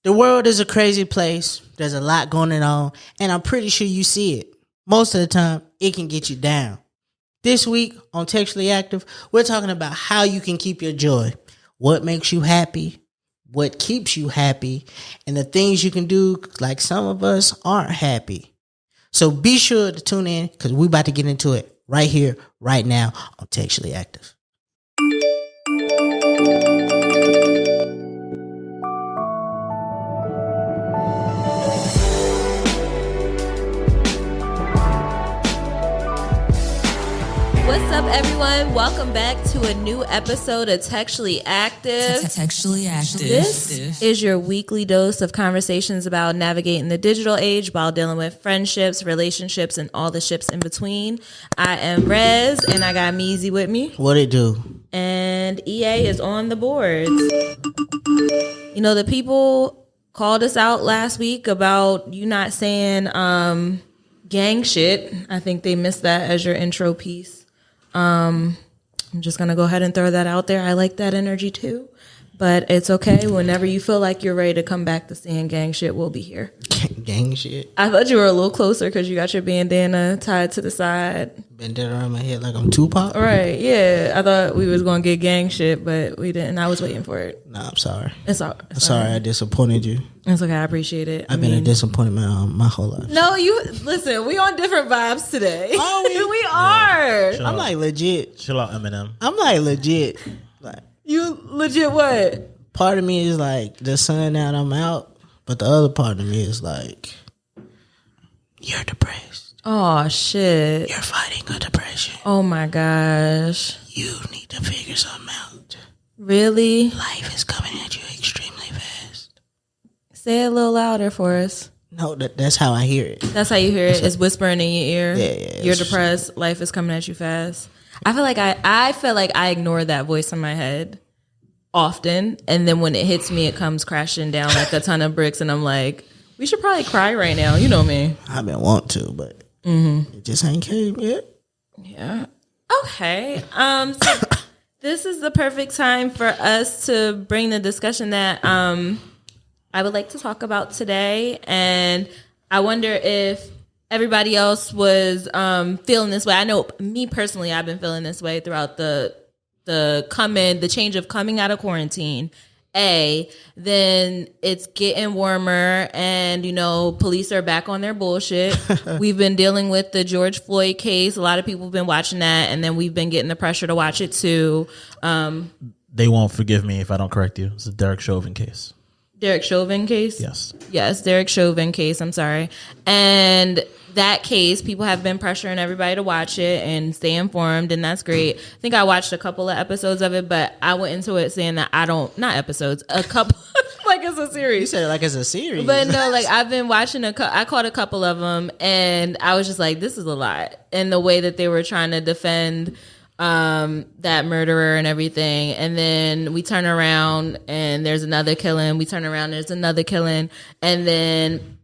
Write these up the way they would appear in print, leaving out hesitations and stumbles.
The world is a crazy place. There's a lot going on, and I'm pretty sure you see it. Most of the time, it can get you down. This week on Textually Active, we're talking about how you can keep your joy. What makes you happy, what keeps you happy, and the things you can do like some of us aren't happy. So be sure to tune in because we're about to get into it right here, right now on Textually Active. What's up, everyone? Welcome back to a new episode of Textually Active. Textually Active. This is your weekly dose of conversations about navigating the digital age while dealing with friendships, relationships, and all the ships in between. I am Rez, and I got Meezy with me. What it do? And EA is on the boards. You know, the people called us out last week about you not saying gang shit. I think they missed that as your intro piece. I'm just going to go ahead and throw that out there. I like that energy too, but it's okay. Whenever you feel like you're ready to come back to saying gang shit, we'll be here. Gang shit? I thought you were a little closer because you got your bandana tied to the side. Bandana around my head like I'm Tupac? Right, yeah. I thought we was going to get gang shit, but we didn't. I was waiting for it. Nah, I'm sorry. I'm sorry I disappointed you. It's okay. I appreciate it. I've been a disappointment my whole life. No, listen, we on different vibes today. Oh, we are. I'm like legit. Chill out, Eminem. I'm like legit. Like, you legit what? Part of me is like the sun out, I'm out. But the other part of me is like, you're depressed. Oh, shit. You're fighting a depression. Oh, my gosh. You need to figure something out. Really? Life is coming at you extremely fast. Say it a little louder for us. No, that's how I hear it. That's how you hear it? It's whispering in your ear? Yeah. You're depressed. Life is coming at you fast. I feel like I ignore that voice in my head often. And then when it hits me, it comes crashing down like a ton of bricks. And I'm like, we should probably cry right now. You know me. I've been want to, but it just ain't came yet. Yeah. Okay. So this is the perfect time for us to bring the discussion that I would like to talk about today. And I wonder if everybody else was feeling this way. I know me personally, I've been feeling this way throughout the change of coming out of quarantine. Then it's getting warmer and, police are back on their bullshit. We've been dealing with the George Floyd case. A lot of people have been watching that, and then we've been getting the pressure to watch it too. They won't forgive me if I don't correct you. It's a Derek Chauvin case. Derek Chauvin case? Yes, Derek Chauvin case. I'm sorry. And that case, people have been pressuring everybody to watch it and stay informed, and that's great. I think I watched a couple of episodes of it, but I went into it saying that a couple, like it's a series. You said it like it's a series. But no, like I've been watching I caught a couple of them, and I was just like, this is a lot. And the way that they were trying to defend that murderer and everything, and then we turn around and there's another killing, there's another killing, and then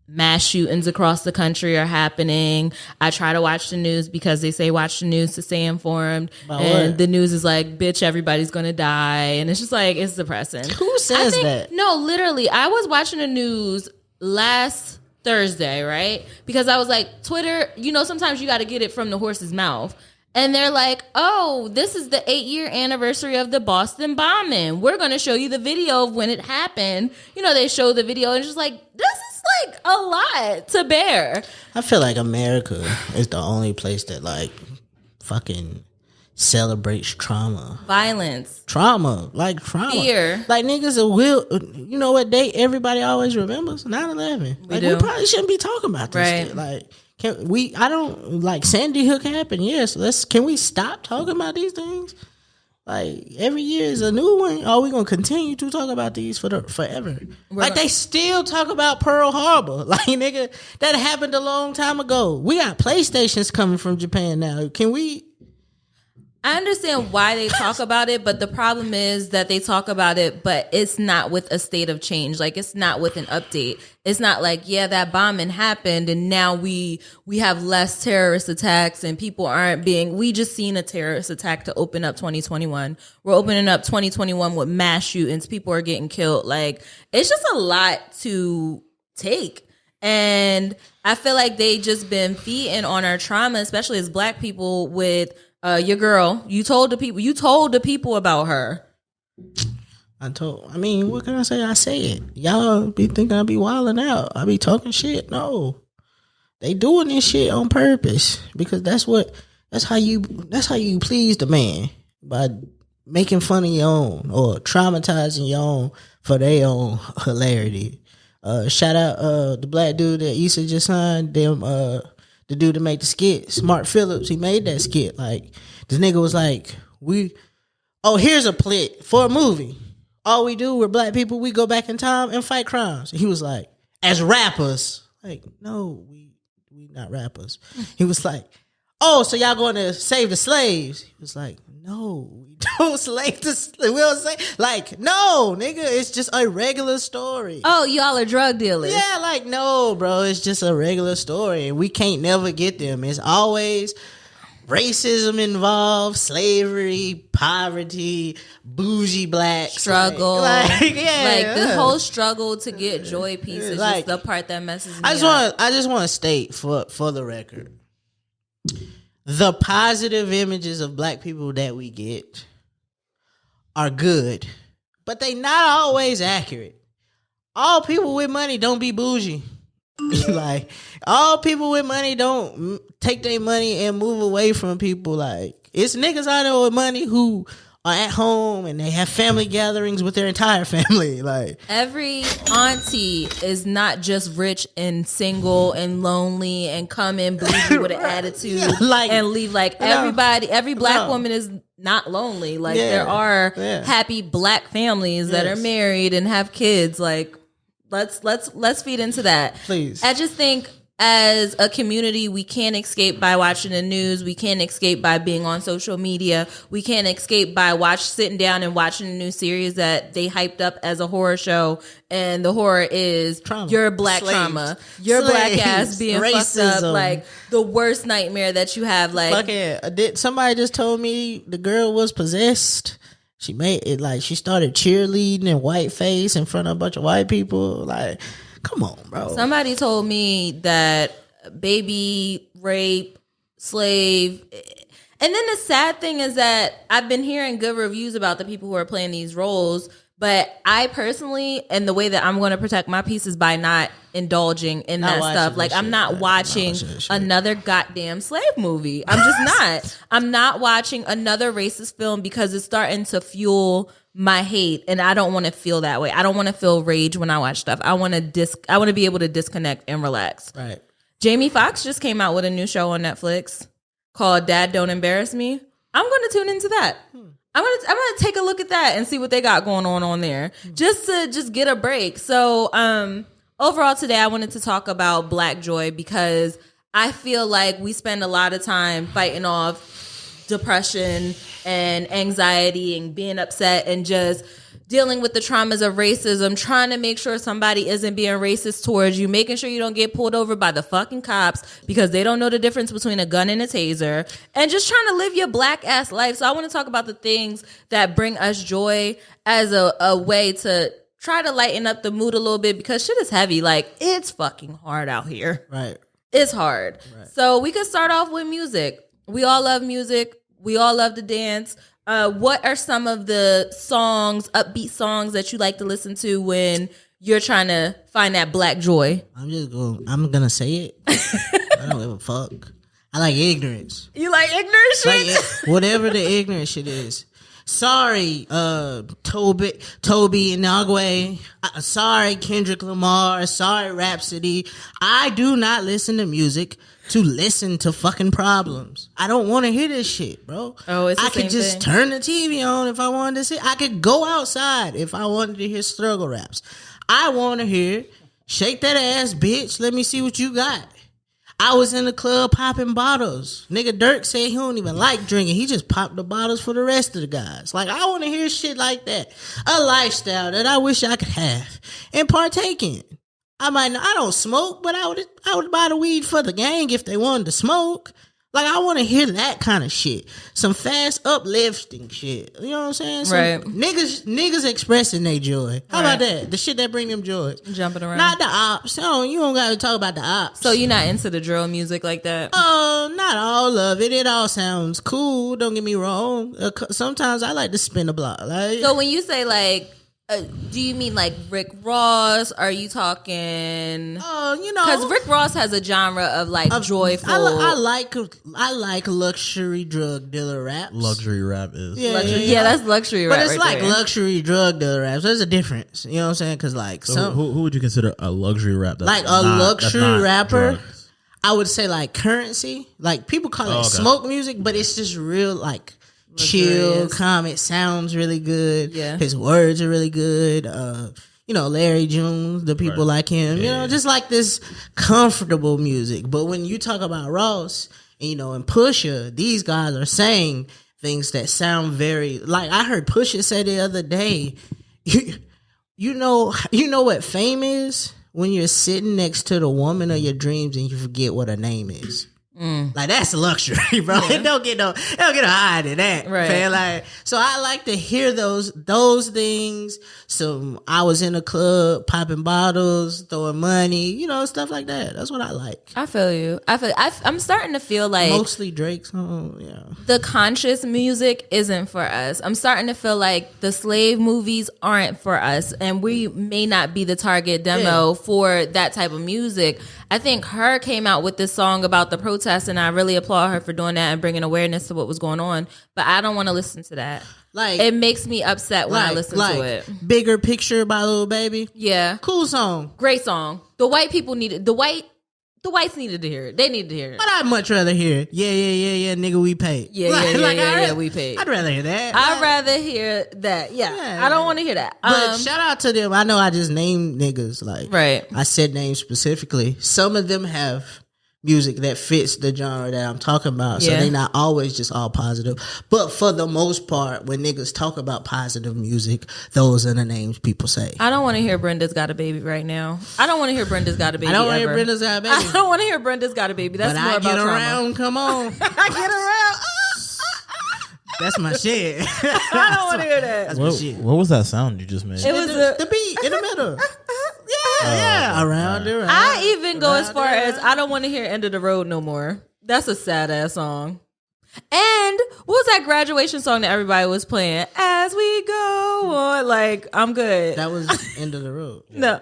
mass shootings across the country are happening. I try to watch the news because they say watch the news to stay informed, and the news is like, bitch, everybody's gonna die, and it's just like, it's depressing. Who says that? No, literally, I was watching the news last Thursday, right? Because I was like, Twitter, sometimes you got to get it from the horse's mouth. And they're like, oh, this is the 8-year anniversary of the Boston bombing. We're going to show you the video of when it happened. They show the video, and it's just like, this is like a lot to bear. I feel like America is the only place that like fucking celebrates trauma. Violence. Trauma. Fear. Like niggas will, you know what date everybody always remembers? 9/11. Like we probably shouldn't be talking about this shit. Like, Sandy Hook happened. Yes. Can we stop talking about these things? Like every year is a new one. Are we gonna continue to talk about these forever? Like they still talk about Pearl Harbor. Like nigga, that happened a long time ago. We got PlayStations coming from Japan now. Can we? I understand why they talk about it, but the problem is that they talk about it, but it's not with a state of change. Like, it's not with an update. It's not like, yeah, that bombing happened and now we have less terrorist attacks and people aren't being, we just seen a terrorist attack to open up 2021. We're opening up 2021 with mass shootings. People are getting killed. Like, it's just a lot to take. And I feel like they just been feeding on our trauma, especially as Black people with, your girl, you told the people about her. I mean, what can I say? I say it. Y'all be thinking I be wilding out. I be talking shit. No. They doing this shit on purpose because that's how you please the man, by making fun of your own or traumatizing your own for their own hilarity. Shout out the Black dude that Issa just signed, the dude that made the skit, Smart Phillips, he made that skit. Like, this nigga was like, here's a plot for a movie. All we do, we're Black people, we go back in time and fight crimes. And he was like, as rappers, like, no, we not rappers. He was like, oh, so y'all going to save the slaves? He was like, no, we don't slave the slaves. We don't say, like, no, nigga, it's just a regular story. Oh, y'all are drug dealers. Yeah, like, no, bro, it's just a regular story. And we can't never get them. It's always racism involved, slavery, poverty, bougie Blacks. Struggle. The whole struggle to get joy piece is just the part that messes me up. I just want to state for the record, the positive images of Black people that we get are good, but they not always accurate. All people with money don't be bougie. Like, all people with money don't take their money and move away from people. Like, it's niggas I know with money who are at home and they have family gatherings with their entire family. Like, every auntie is not just rich and single and lonely and come in bougie with an attitude and leave. Like, every Black woman is not lonely. Like, there are happy Black families that are married and have kids. Like, let's feed into that. Please. I just think as a community, we can't escape by watching the news. We can't escape by being on social media. We can't escape by sitting down and watching a new series that they hyped up as a horror show. And the horror is trauma. Your Black Slaves. Trauma. Your Slaves. Black ass being Racism. fucked up. Like, the worst nightmare that you have. Like, somebody just told me the girl was possessed. She made it like she started cheerleading in whiteface in front of a bunch of white people. Like, come on, bro. Somebody told me that baby, rape, slave. And then the sad thing is that I've been hearing good reviews about the people who are playing these roles. But I personally, and the way that I'm going to protect my peace is by not indulging in that stuff. Like, I'm not watching another goddamn slave movie. I'm just not. I'm not watching another racist film because it's starting to fuel my hate, and I don't want to feel that way. I don't want to feel rage when I watch stuff. I want to be able to disconnect and relax. Right. Jamie Foxx just came out with a new show on Netflix called Dad Don't Embarrass Me. I'm going to tune into that. I'm gonna take a look at that and see what they got going on there, just to get a break. So overall today, I wanted to talk about Black joy because I feel like we spend a lot of time fighting off depression and anxiety and being upset and just dealing with the traumas of racism, trying to make sure somebody isn't being racist towards you, making sure you don't get pulled over by the fucking cops because they don't know the difference between a gun and a taser, and just trying to live your Black ass life. So I want to talk about the things that bring us joy as a way to try to lighten up the mood a little bit, because shit is heavy. Like, it's fucking hard out here. Right. It's hard. Right. So we could start off with music. We all love music. We all love to dance. What are some of the songs, upbeat songs that you like to listen to when you're trying to find that Black joy? I'm gonna say it. I don't give a fuck. I like ignorance. You like ignorant shit? Like, whatever the ignorant shit is. Sorry, Toby and Nagwe. Sorry, Kendrick Lamar. Sorry, Rhapsody. I do not listen to music to listen to fucking problems. I don't want to hear this shit, bro. Oh, it's the I could just turn the TV on if I wanted to see. I could go outside if I wanted to hear struggle raps. I want to hear shake that ass, bitch. Let me see what you got. I was in the club popping bottles. Nigga Dirk said he don't even like drinking. He just popped the bottles for the rest of the guys. Like, I want to hear shit like that. A lifestyle that I wish I could have and partake in. I don't smoke, but I would buy the weed for the gang if they wanted to smoke. Like, I want to hear that kind of shit. Some fast, uplifting shit. You know what I'm saying? Right. Niggas expressing their joy. How about that? The shit that bring them joy. Jumping around. Not the ops. You don't got to talk about the ops. So you're not into the drill music like that? Not all of it. It all sounds cool. Don't get me wrong. Sometimes I like to spin a block. Like, so when you say like, do you mean like Rick Ross? Are you talking? Because Rick Ross has a genre of like joyful. I like luxury drug dealer raps. Luxury rap is. Yeah, that's luxury rap. But it's right like there. luxury drug dealer raps. There's a difference. You know what I'm saying? Because like who would you consider a luxury rap? That's like a luxury rapper? Drugs? I would say like Currency. Like people call it smoke music, but it's just real like chill, calm. It sounds really good. Yeah. His words are really good. Larry June, the people like him, just like this comfortable music. But when you talk about Ross and Pusha, these guys are saying things that sound very like I heard Pusha say the other day, you know what fame is? When you're sitting next to the woman of your dreams and you forget what her name is. Like that's luxury, bro. Yeah. It don't get no higher than that, right? Man. Like, so I like to hear those things. So I was in a club popping bottles, throwing money, stuff like that. That's what I like. I feel you. I'm starting to feel like mostly Drake's song. Yeah, the conscious music isn't for us. I'm starting to feel like the slave movies aren't for us, and we may not be the target demo for that type of music. I think Her came out with this song about the protest, and I really applaud her for doing that and bringing awareness to what was going on. But I don't want to listen to that. Like, it makes me upset when I listen to it. Bigger Picture by Lil Baby. Yeah. Cool song. Great song. The white people needed the whites needed to hear it. They needed to hear it. But I'd much rather hear it. Yeah, nigga, we paid. Yeah, we paid. I'd rather hear that. I'd rather hear that. Yeah. I don't want to hear that. But shout out to them. I know I just named niggas. Like, right. I said names specifically. Some of them have music that fits the genre that I'm talking about. So they not always just all positive. But for the most part, when niggas talk about positive music, those are the names people say. I don't want to hear Brenda's Got a Baby right now. I don't want to hear Brenda's Got a Baby. I don't want to hear Brenda's Got a Baby. I don't want to hear Brenda's Got a Baby. That's but more I about get trauma. around, come on. I get around. That's my shit. I don't want to hear that. That's my shit. What was that sound you just made? It was the beat in the middle. Yeah. Around. I even go as far as I don't want to hear End of the Road no more. That's a sad ass song. And what was that graduation song that everybody was playing? As we go on, like, I'm good. That was End of the Road. No.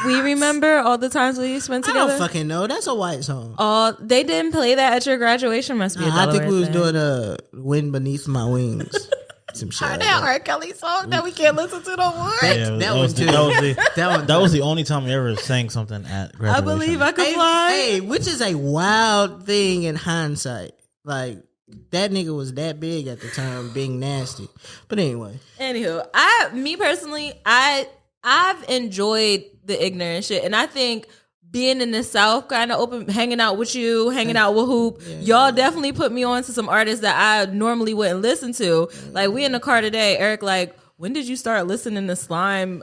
We remember all the times we spent together. I don't fucking know. That's a white song. Oh, they didn't play that at your graduation. Must be. I think we was doing Wind Beneath My Wings. Some shit. That R. Kelly song that we can't listen to no more. That was the only time we ever sang something at graduation. I Believe I Could Fly. Hey, which is a wild thing in hindsight. Like, that nigga was that big at the time, being nasty. But anyway. Anywho, me personally, I've enjoyed the ignorant shit, and I think being in the South, kind of open, hanging out with you, hanging out with Hoop, y'all definitely put me on to some artists that I normally wouldn't listen to. Like, we in the car today, Eric, like, when did you start listening to slime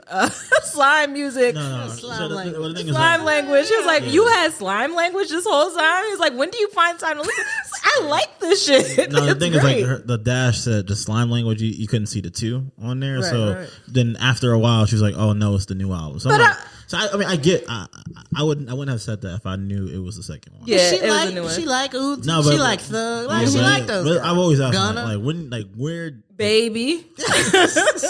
music? No. Slime language. Slime language. He was like, you had slime language this whole time? He was like, when do you find time to listen? I like this shit. No, the thing is, like, the dash said the slime language, you couldn't see the 2 on there. Right. Then after a while, she was like, oh, no, it's the new album. So I get, I wouldn't have said that if I knew it was the second one. Yeah, she it was a new one. She like Thug. Like, she like those guys. I've always asked, where... Baby.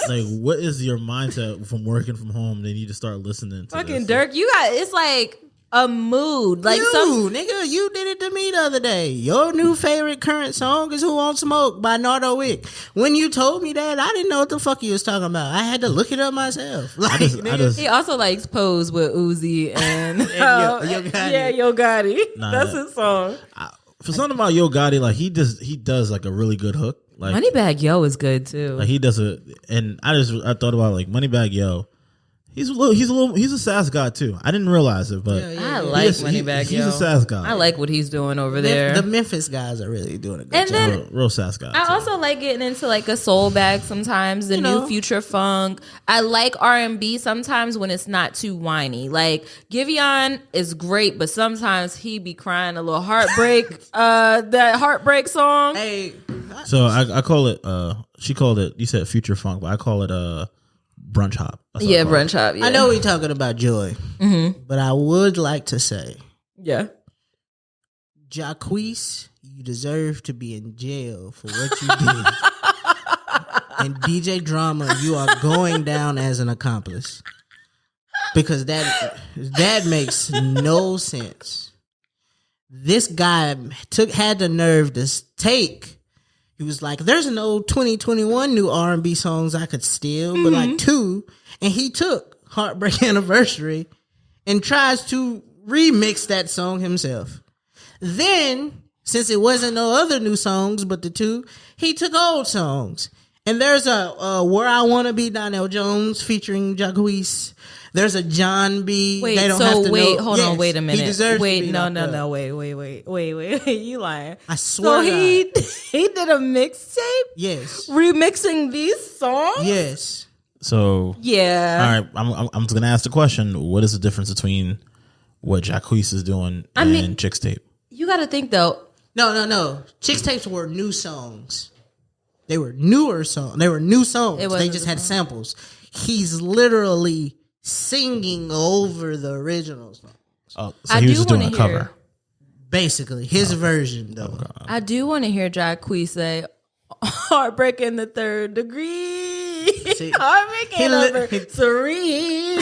Like, what is your mindset from working from home? They need to start listening to fucking this. Dirk, it's like a mood. Like, nigga, you did it to me the other day. Your new favorite current song is Who Won't Smoke by Nardo Wick. When you told me that, I didn't know what the fuck you was talking about. I had to look it up myself. Like, he also likes Pose with Uzi and Yo Gotti. Yeah, Yo Gotti. That's his song. For something about Yo Gotti, like, he does like a really good hook. Like, Moneybagg Yo is good too. Like, he does it, and I thought about, like, Moneybagg Yo. He's a sass guy too. I didn't realize it, but I like Moneybagg Yo. He's a sass guy. I like what he's doing over there. The Memphis guys are really doing a good job. Real sass guy. I also like getting into like a soul bag sometimes. The new future funk. I like R&B sometimes when it's not too whiny. Like Giveon is great, but sometimes he be crying a little heartbreak. That heartbreak song. Hey, so I call it. She called it. You said future funk, but I call it brunch hop. Brunch hop. Yeah. I know we're talking about Joy, but I would like to say, Jacquees, you deserve to be in jail for what you did. And DJ Drama, you are going down as an accomplice because that makes no sense. This guy had the nerve to take. He was like, there's no 2021 new R&B songs I could steal, but like two. And he took Heartbreak Anniversary and tries to remix that song himself. Then, since it wasn't no other new songs but the two, he took old songs. And there's a Where I Wanna Be, Donnell Jones featuring Jacquees. There's a John B. Wait, they don't so have to wait, know. hold on, wait a minute. He deserves wait, to be no, wait. You lying. I swear. So he did a mixtape? Yes. Remixing these songs? Yes. So yeah. All right, I'm just gonna ask the question: what is the difference between what Jacquees is doing and Chick's tape? You got to think though. No. Chick's tapes were new songs. They were newer songs. They were new songs. They just had samples. He's literally singing over the original song. Oh, so he was just doing a cover. Basically, his version though. Okay. I do want to hear Jacquees say "Heartbreak in the Third Degree." See, Heartbreak Anniversary.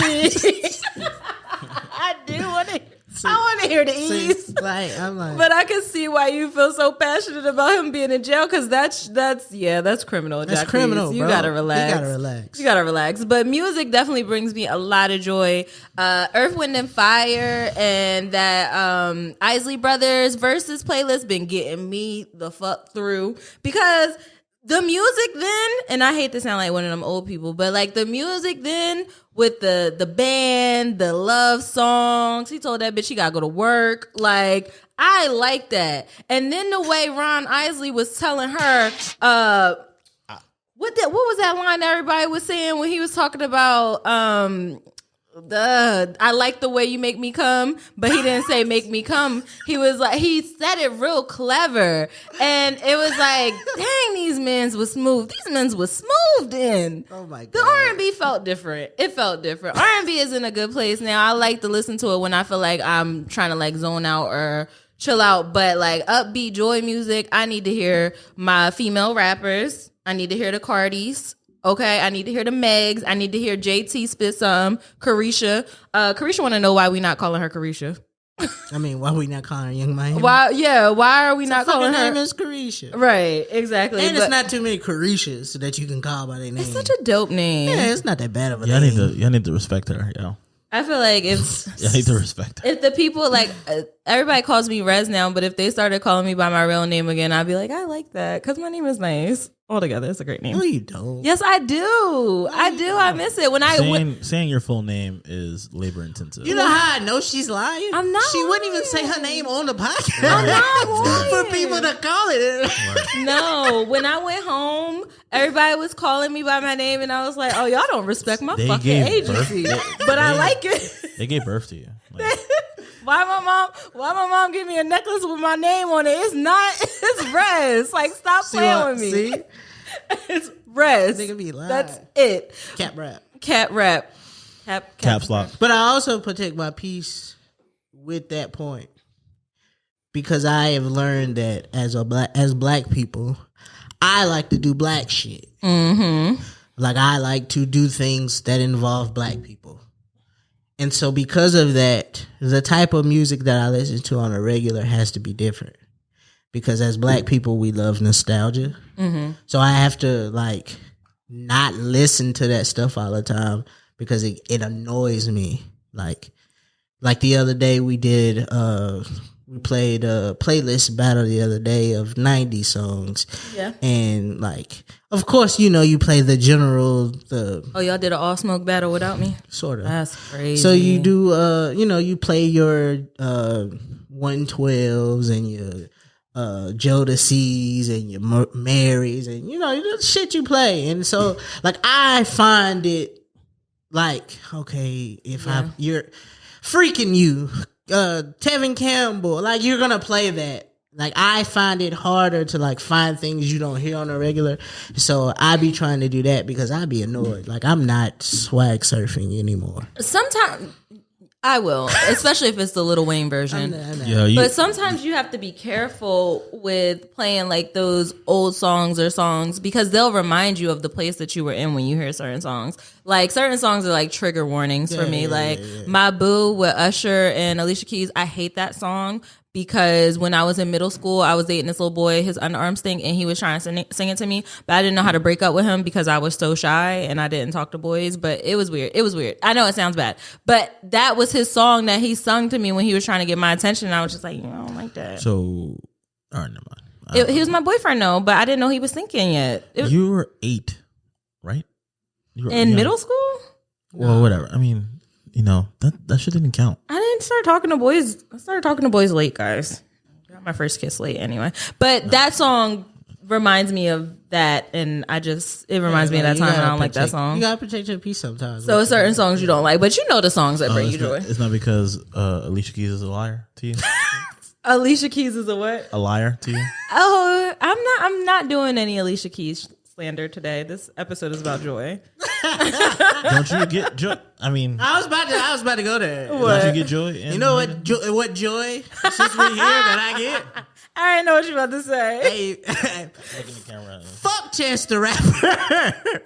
I do want to. I want to hear the ease. I'm like, but I can see why you feel so passionate about him being in jail because that's criminal. That's Jacquees. You gotta relax. You gotta relax. But music definitely brings me a lot of joy. Earth, Wind and Fire and that Isley Brothers versus playlist been getting me the fuck through because the music then, and I hate to sound like one of them old people, but like the music then with the band, the love songs, he told that bitch she gotta go to work. Like, I like that. And then the way Ron Isley was telling her, what was that line that everybody was saying when he was talking about I like the way you make me come, but he didn't say make me come. He was like, he said it real clever. And it was like, dang, these men's was smooth. These men's was smooth in. Oh my God. The R&B felt different. It felt different. R&B is in a good place now. I like to listen to it when I feel like I'm trying to like zone out or chill out. But like upbeat joy music, I need to hear my female rappers. I need to hear the Cardis. Okay, I need to hear the Megs. I need to hear JT spit some. Carisha. Carisha want to know why we not calling her Carisha. I mean, why we not calling her Young Miami? Why are we not calling her? Her name is Carisha. Right, exactly. And it's not too many Carishas that you can call by their name. It's such a dope name. Yeah, it's not that bad of a name. Y'all need to respect her, yo. I feel like if I need to respect her. If the people like everybody calls me Rez now, but if they started calling me by my real name again, I'd be like, I like that because my name is nice. Altogether, it's a great name. No, you don't. Yes, I do. I miss it when saying your full name is labor intensive. You know how I know she's lying? I'm not. She wouldn't even say her name on the podcast. I'm not for people to call it. No, when I went home, everybody was calling me by my name, and I was like, "Oh, y'all don't respect my fucking agency." But I like it. They gave birth to you. Like, Why my mom give me a necklace with my name on it? It's not. It's Rez. Like, stop playing with me. See? It's Rez. Nigga be lying. That's it. Cap rap. Caps lock. But I also protect my peace with that point because I have learned that as black people, I like to do black shit. Mm-hmm. Like, I like to do things that involve black people. And so because of that, the type of music that I listen to on a regular has to be different. Because as black people, we love nostalgia. Mm-hmm. So I have to like not listen to that stuff all the time because it annoys me. Like the other day we we played a playlist battle the other day of 90 songs. Yeah. And like, of course, you know, you play the general, Oh, y'all did an all smoke battle without me? Sort of. That's crazy. So you do, you know, you play your 112s and your Jodeci's and your Marys and, you know, the shit you play. And so, like, I find it like, okay, if you're freaking you, Tevin Campbell, like, you're gonna play that. Like, I find it harder to like find things you don't hear on a regular. So I be trying to do that because I be annoyed. Like, I'm not swag surfing anymore. Sometimes I will, especially if it's the Lil Wayne version. But sometimes you have to be careful with playing like those old songs or songs because they'll remind you of the place that you were in when you hear certain songs. Like certain songs are like trigger warnings for me. My Boo with Usher and Alicia Keys. I hate that song because when I was in middle school, I was dating this little boy, his underarm stink, and he was trying to sing it to me, but I didn't know how to break up with him because I was so shy and I didn't talk to boys, but it was weird. It was weird. I know it sounds bad, but that was his song that he sung to me when he was trying to get my attention, and I was just like, I don't like that. So, all right, never mind. He was my boyfriend, though, but I didn't know he was thinking yet. You were 8, right? In middle school? Well, whatever. I mean, you know, that shit didn't count. I didn't start talking to boys. I started talking to boys late, guys. I got my first kiss late anyway. But that song reminds me of that, and it reminds me of that time, and I don't like that song. You gotta protect your peace sometimes. So certain songs you don't like, but you know the songs that bring you joy. It's not because Alicia Keys is a liar to you? Alicia Keys is a what? A liar to you? Oh, I'm not doing any Alicia Keys slander today. This episode is about joy. Don't you get joy? I mean, I was about to go there. What? Don't you get joy? You know what joy since we're here that I get? I didn't know what you were about to say. Hey, Look in the camera. fuck Chance the Rapper.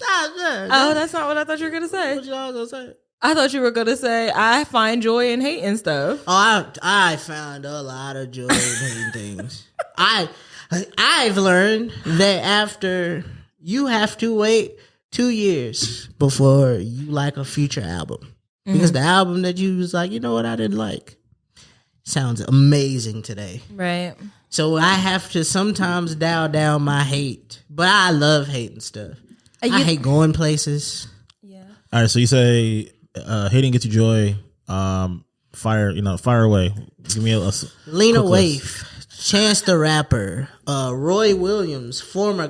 Oh, that's not what I thought you were gonna say. What y'all gonna say? I thought you were gonna say I find joy in hating stuff. Oh, I found a lot of joy in hating things. I've learned that after you have to wait 2 years before you like a future album. Because the album that you was like, you know what, I didn't like, sounds amazing today. Right. So I have to sometimes dial down my hate. But I love hating stuff. I hate going places. Yeah. All right, so you say hating gets you joy. Fire away. Give me a Lena quick Waithe, list. Chance the Rapper, Roy Williams, former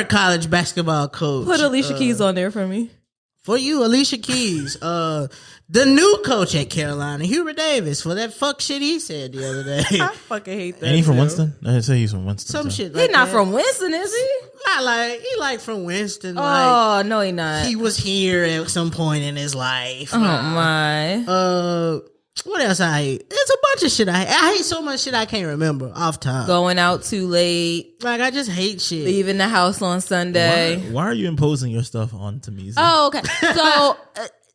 college basketball coach. Put Alicia Keys on there for me. For you, Alicia Keys. The new coach at Carolina, Hubert Davis, for that fuck shit he said the other day. I fucking hate that. Ain't he from Winston? I didn't say he's from Winston. Some shit He's like not that. from Winston, is he? Not like, he like from Winston. Oh, no, he not. He was here at some point in his life. Oh, my. What else I hate? There's a bunch of shit I hate. I hate so much shit I can't remember off top. Going out too late. Like, I just hate shit. Leaving the house on Sunday. Why are you imposing your stuff onto me? Oh, okay. So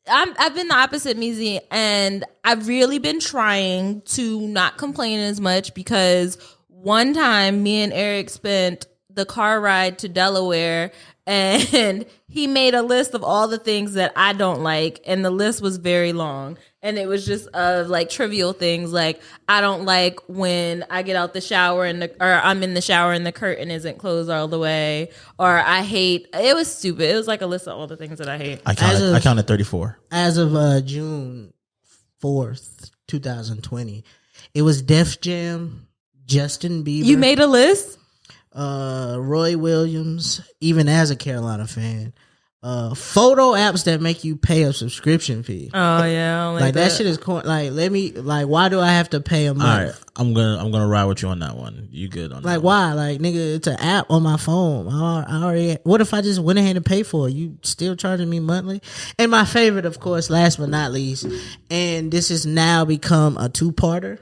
I've been the opposite, Meezy, and I've really been trying to not complain as much because one time me and Eric spent the car ride to Delaware and he made a list of all the things that I don't like, and the list was very long. And it was just like trivial things, like I don't like when I get out the shower or I'm in the shower and the curtain isn't closed all the way, or I hate. It was stupid. It was like a list of all the things that I hate. I counted 34. As of June 4th, 2020, it was Def Jam, Justin Bieber. You made a list? Roy Williams, even as a Carolina fan. Photo apps that make you pay a subscription fee. Oh yeah, I don't like that shit is why do I have to pay a month? All right, I'm gonna ride with you on that one. You good on that? Like why? Like nigga, it's an app on my phone. I already. What if I just went ahead and paid for it? You still charging me monthly? And my favorite, of course, last but not least, and this has now become a 2-parter.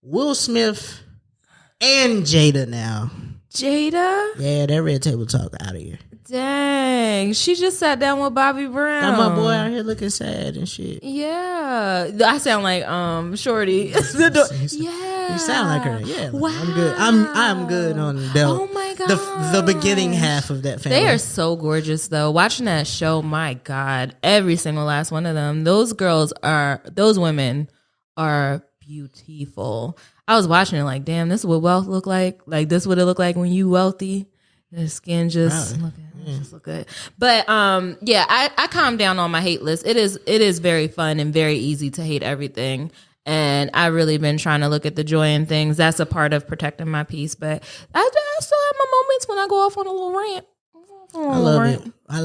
Will Smith and Jada now. Jada? Yeah, that Red Table Talk out of here. Dang, she just sat down with Bobby Brown. Got my boy out here looking sad and shit. Yeah, I sound like Shorty. Yeah, You sound like her. Yeah. Wow. I'm good. I'm good on Oh my god. The beginning half of that family. They are so gorgeous though. Watching that show, my God, every single last one of them. Those women are beautiful. I was watching it like, damn, this is what wealth look like. Like this what it look like when you wealthy. The skin just look good. But yeah, I calmed down on my hate list. It is very fun and very easy to hate everything. And I've really been trying to look at the joy in things. That's a part of protecting my peace. But I still have my moments when I go off on a little rant. I love it. I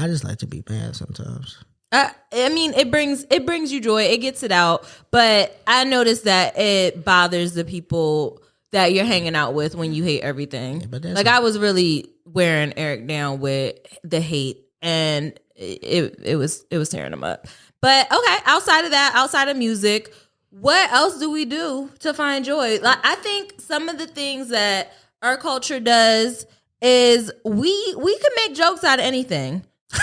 just like to be mad sometimes. I mean, it brings you joy. It gets it out. But I noticed that it bothers the people that you're hanging out with when you hate everything. Yeah, like I was really wearing Eric down with the hate, and it was tearing him up. But okay, outside of that, outside of music, what else do we do to find joy? Like I think some of the things that our culture does is we can make jokes out of anything.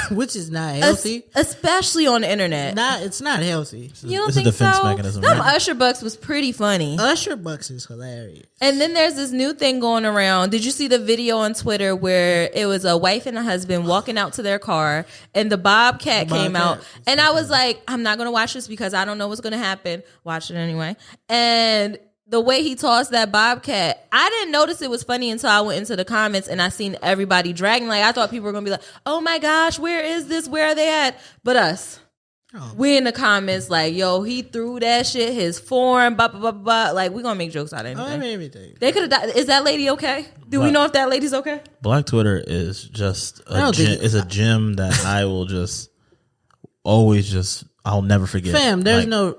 Which is not healthy, especially on the internet. It's not healthy. You don't think so? Mechanism, right? Usher Bucks was pretty funny. Usher Bucks is hilarious. And then there's this new thing going around. Did you see the video on Twitter where it was a wife and a husband walking out to their car, and the Bobcat came out, and I was like, I'm not gonna watch this because I don't know what's gonna happen. Watch it anyway. And the way he tossed that Bobcat, I didn't notice it was funny until I went into the comments and I seen everybody dragging. Like, I thought people were going to be like, oh my gosh, where is this? Where are they at? But us. We in the comments like, yo, he threw that shit, his form, blah, blah, blah, blah. Like, we going to make jokes out of anything. Everything. They could have died. Is that lady okay? Do we know if that lady's okay? Black Twitter is just a gym that I will just always I'll never forget. Fam, there's no...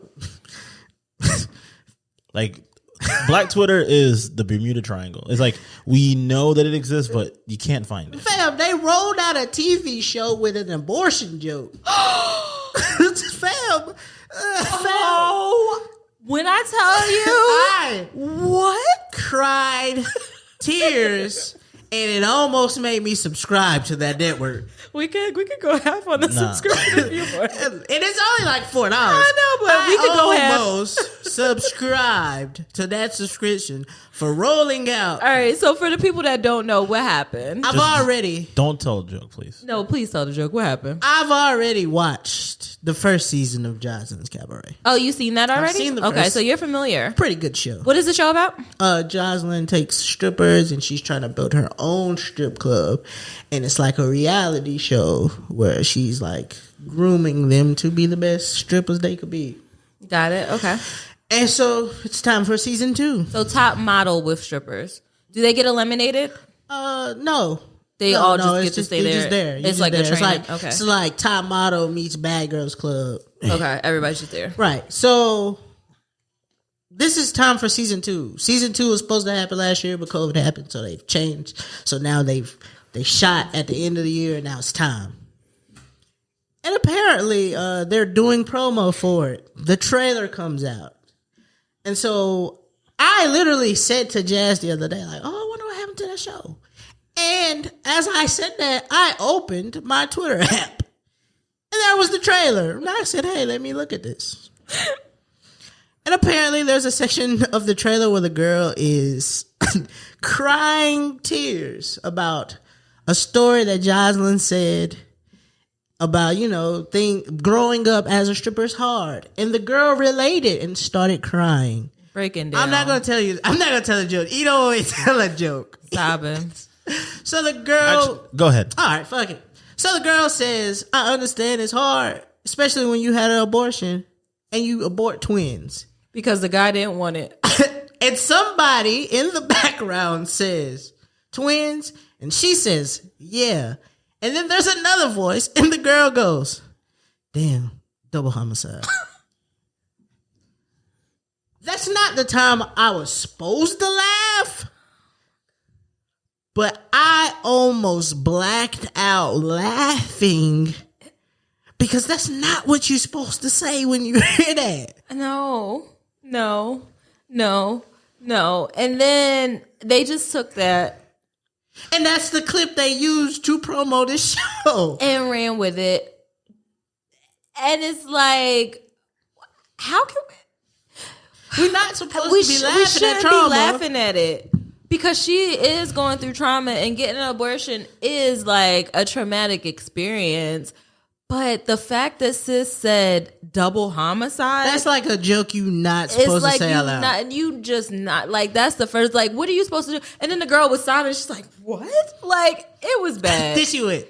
Like... Black Twitter is the Bermuda Triangle. It's like we know that it exists, but you can't find it. Fam, they rolled out a TV show with an abortion joke. Fam, when I tell you, what cried tears, and it almost made me subscribe to that network. We could go half on the subscribe if you want. And it's only like $4. I know, but we could go half. Almost subscribed to that subscription for rolling out. All right, so for the people that don't know, what happened? Don't tell a joke, please. No, please tell the joke. What happened? I've already watched the first season of Jocelyn's Cabaret. Oh, you seen that already? I've seen the first. Okay, so you're familiar. Pretty good show. What is the show about? Jocelyn takes strippers and she's trying to build her own strip club, and it's like a reality show where she's like grooming them to be the best strippers they could be. Got it. Okay. And so it's time for season 2. So top model with strippers. Do they get eliminated? No. They all just get to stay there. Just there. It's like a training. Okay. It's like top model meets Bad Girls Club. Okay. Everybody's just there. Right. So this is time for season 2. Season 2 was supposed to happen last year, but COVID happened, so they've changed. So now they shot at the end of the year, and now it's time. And apparently, they're doing promo for it. The trailer comes out. And so I literally said to Jazz the other day, like, oh, I wonder what happened to that show. And as I said that, I opened my Twitter app. And there was the trailer. And I said, hey, let me look at this. And apparently there's a section of the trailer where the girl is crying tears about a story that Jocelyn said about, growing up as a stripper is hard. And the girl related and started crying. Breaking down. I'm not going to tell a joke. You don't always tell a joke. Sobbing. So the girl... Actually, go ahead. All right, fuck it. So the girl says, I understand it's hard, especially when you had an abortion and you abort twins. Because the guy didn't want it. And somebody in the background says, twins? And she says, yeah. And then there's another voice, and the girl goes, damn, double homicide. That's not the time I was supposed to laugh, but I almost blacked out laughing because that's not what you're supposed to say when you hear that. No. And then they just took that. And that's the clip they used to promote this show. And ran with it. And it's like, how can we... We're not supposed we to be we shouldn't laughing be laughing at it because she is going through trauma, and getting an abortion is like a traumatic experience. But the fact that sis said double homicide, that's like a joke you not supposed to say out loud. You just not like, that's the first, like, what are you supposed to do? And then the girl was silent. She's like, what? Like, it was bad. Then she went,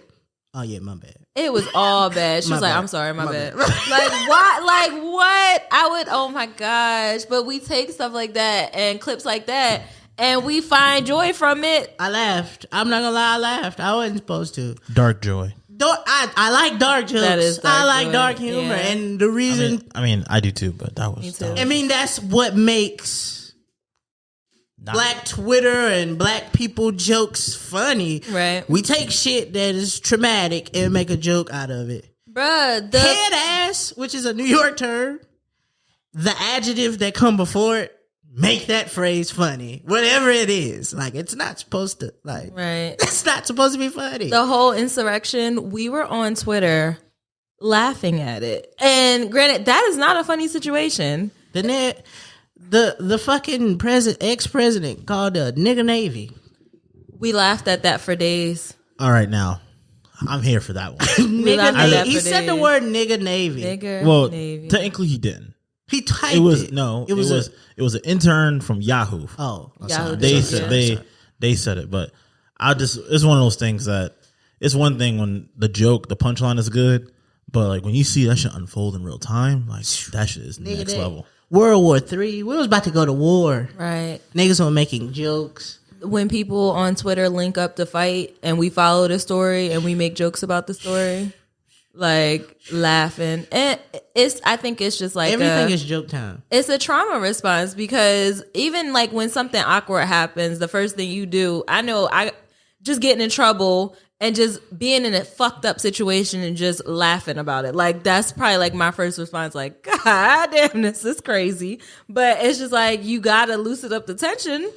oh yeah, my bad. It was all bad. She was like, I'm sorry, my bad. Like, what? Like, what? I would, oh my gosh. But we take stuff like that and clips like that, and we find joy from it. I laughed. I'm not gonna lie, I laughed. I wasn't supposed to. Dark joy. I like dark jokes. That is dark I like joy. dark humor, and the reason I mean, I do too, but that was. I mean, that's what makes black Twitter and black people jokes funny. Right. We take shit that is traumatic and make a joke out of it. Bruh, Head ass, which is a New York term, the adjective that come before it, make that phrase funny. Whatever it is. Like, it's not supposed to, like, right. It's not supposed to be funny. The whole insurrection, we were on Twitter laughing at it. And granted, that is not a funny situation. The fucking ex-president called a nigger Navy. We laughed at that for days. All right, now I'm here for that one. Nigger Navy. He said the word nigger Navy. Well, Navy. technically he didn't. He typed It was it was an intern from Yahoo. Oh, Yahoo. They said they said it, but it's one of those things that it's one thing when the punchline is good, but like when you see that shit unfold in real time, like that shit is next level. World War III. We was about to go to war. Right. Niggas were making jokes. When people on Twitter link up to fight and we follow the story and we make jokes about the story, like laughing. And I think it's just like everything is joke time. It's a trauma response because even like when something awkward happens, the first thing you do, I just getting in trouble and just being in a fucked up situation and just laughing about it. Like, that's probably like my first response, like, God damn, this is crazy. But it's just like, you gotta loosen up the tension.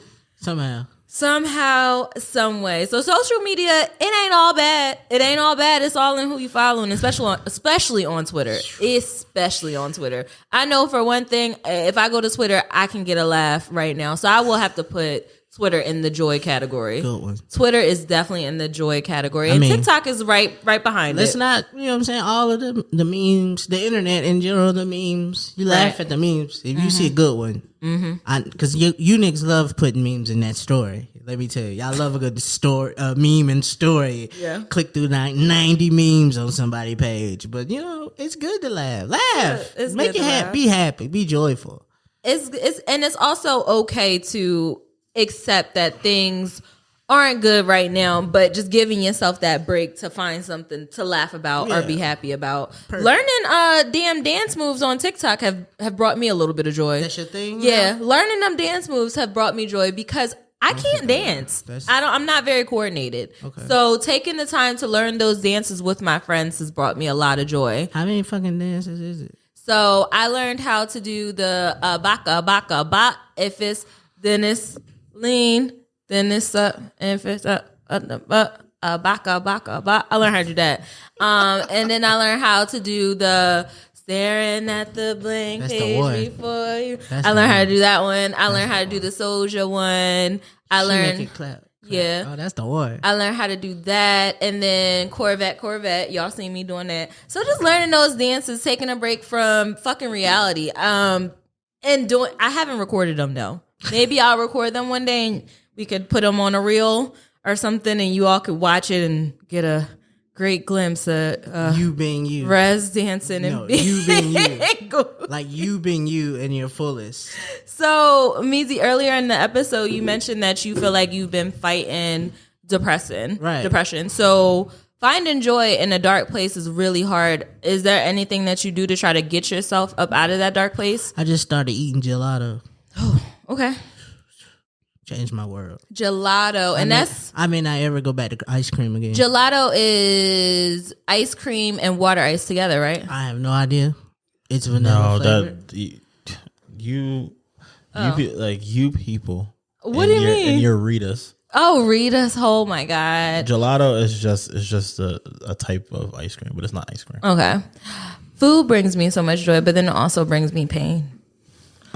Somehow, some way. So social media, it ain't all bad. It ain't all bad. It's all in who you following, especially on Twitter. Especially on Twitter. I know for one thing, if I go to Twitter, I can get a laugh right now. So I will have to put Twitter in the joy category. Good one. Twitter is definitely in the joy category. And TikTok is right behind let's it. Not, you know what I'm saying? All of the memes, the internet in general, the memes. You laugh at the memes. If you see a good one. Because you niggas love putting memes in that story. Let me tell you. Y'all love a good story, meme and story. Yeah. Click through 90 memes on somebody's page. But, you know, it's good to laugh. Laugh. It's Make good it to happy. laugh. Be happy. Be joyful. It's also okay to accept that things aren't good right now, but just giving yourself that break to find something to laugh about or be happy about. Perfect. Learning damn dance moves on TikTok have brought me a little bit of joy. That's your thing? Yeah, learning them dance moves have brought me joy because I can't dance. I'm not very coordinated. Okay. So taking the time to learn those dances with my friends has brought me a lot of joy. How many fucking dances is it? So I learned how to do the baka ba. If it's then it's lean, then it's up. If it's up, baka ba. I learned how to do that. And then I learned how to do the staring at the blank page before you. I learned how to do that one. I learned how to do the soldier one. I learned. Make it clap. Yeah. Oh, that's the one. I learned how to do that. And then Corvette. Y'all seen me doing that. So just learning those dances, taking a break from fucking reality. And I haven't recorded them though. Maybe I'll record them one day and we could put them on a reel or something and you all could watch it and get a great glimpse of you being you. Rez dancing and you being you. Like you being you in your fullest. So, Meezy, earlier in the episode, you mentioned that you feel like you've been fighting depression. So, finding joy in a dark place is really hard. Is there anything that you do to try to get yourself up out of that dark place? I just started eating gelato. Oh, okay. Changed my world. Gelato. I may not ever go back to ice cream again. Gelato is ice cream and water ice together, right? I have no idea. It's vanilla flavored. You people. What do you mean? And your Ritas. Oh, Ritas. Oh my God. Gelato is just a type of ice cream, but it's not ice cream. Okay. Food brings me so much joy, but then it also brings me pain.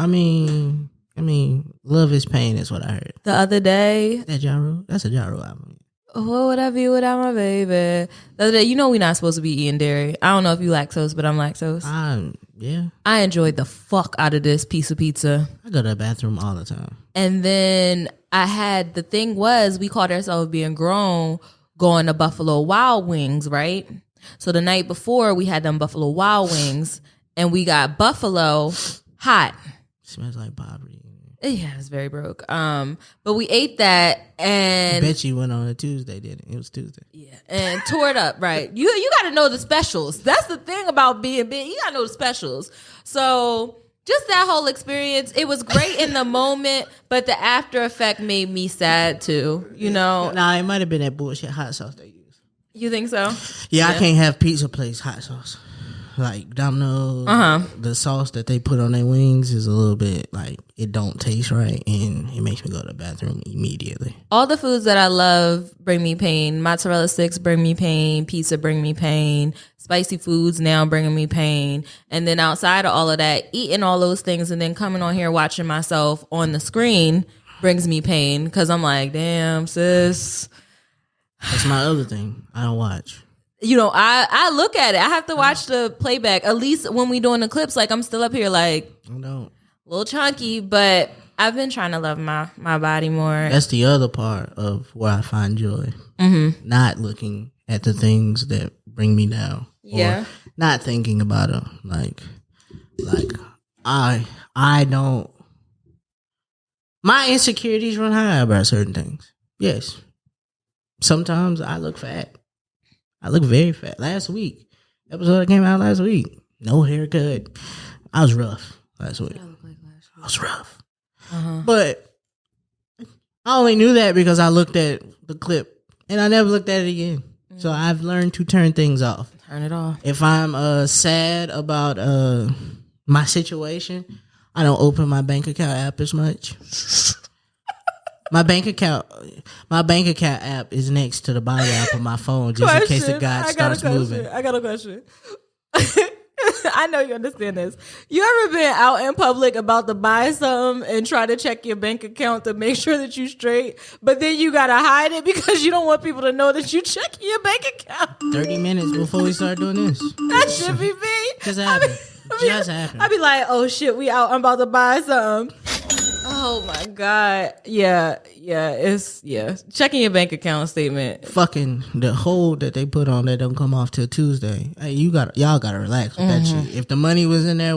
I mean, Love is Pain is what I heard. The other day. That Ja Rule? That's a Ja Rule album. What would I be without my baby? The other day, we're not supposed to be eating dairy. I don't know if you lactose, but I'm lactose. Yeah. I enjoyed the fuck out of this piece of pizza. I go to the bathroom all the time. And then the thing was, we called ourselves being grown, going to Buffalo Wild Wings, right? So the night before, we had them Buffalo Wild Wings, and we got buffalo hot. Smells like poverty. Yeah, it's very broke. But we ate that, and I bet you went on a Tuesday, didn't it? It was Tuesday. Yeah, and tore it up. Right, you got to know the specials. That's the thing about being big. You got to know the specials. So just that whole experience, it was great in the moment, but the after effect made me sad too. Nah, it might have been that bullshit hot sauce they used. You think so? Yeah, I can't have pizza place hot sauce. Like Domino's, the sauce that they put on their wings is a little bit like it don't taste right, and it makes me go to the bathroom immediately. All the foods that I love bring me pain. Mozzarella sticks bring me pain. Pizza bring me pain. Spicy foods now bringing me pain. And then outside of all of that, eating all those things and then coming on here watching myself on the screen brings me pain because I'm like, damn, sis. That's my other thing. I don't watch. I look at it. I have to watch the playback. At least when we doing the clips, like I'm still up here like a little chunky, but I've been trying to love my body more. That's the other part of where I find joy. Mm-hmm. Not looking at the things that bring me down. Yeah. Or not thinking about them. Like I don't. My insecurities run high about certain things. Yes. Sometimes I look fat. I look very fat. Last week, episode that came out last week, no haircut. I was rough last week. I was rough. But I only knew that because I looked at the clip and I never looked at it again. So I've learned to turn things off. Turn it off. If I'm sad about my situation, I don't open my bank account app as much. My bank account app is next to the bio app on my phone just in case the guy starts moving. I got a question. I know you understand this. You ever been out in public about to buy something and try to check your bank account to make sure that you straight, but then you gotta hide it because you don't want people to know that you checking your bank account? 30 minutes before we start doing this. That should be me. Just happened. Just happened. I'd be like, oh shit, we out. I'm about to buy something. Oh my God. Yeah. Checking your bank account statement. Fucking the hold that they put on that don't come off till Tuesday. Hey, y'all gotta relax with that shit. If the money was in there,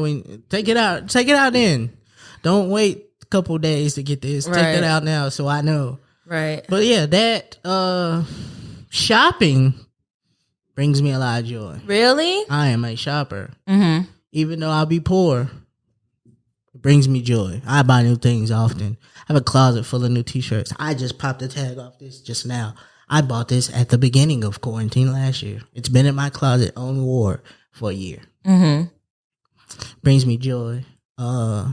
take it out then. Don't wait a couple days to get this. Right. Take that out now so I know. Right. But yeah, that shopping brings me a lot of joy. Really? I am a shopper. Mm-hmm. Even though I'll be poor. Brings me joy. I buy new things often. I have a closet full of new t-shirts. I just popped the tag off this just now. I bought this at the beginning of quarantine last year. It's been in my closet on war for a year. Mm-hmm. Brings me joy. Also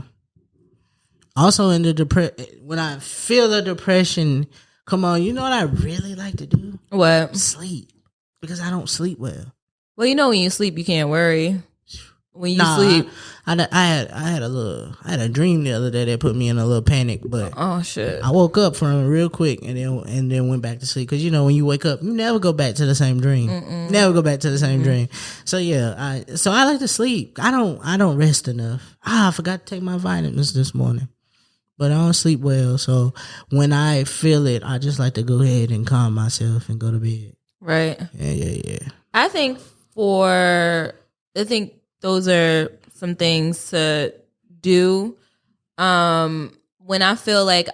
in the when I feel the depression come on, you know what I really like to do? What? Sleep. Because I don't sleep well. Well, when you sleep, you can't worry. When you sleep, I had a dream the other day that put me in a little panic, but oh shit, I woke up from it real quick and then went back to sleep because when you wake up, you never go back to the same dream. Never go back to the same dream. So yeah, I like to sleep. I don't rest enough. I forgot to take my vitamins this morning, but I don't sleep well. So when I feel it, I just like to go ahead and calm myself and go to bed. Right. Yeah. I think those are some things to do. When I feel like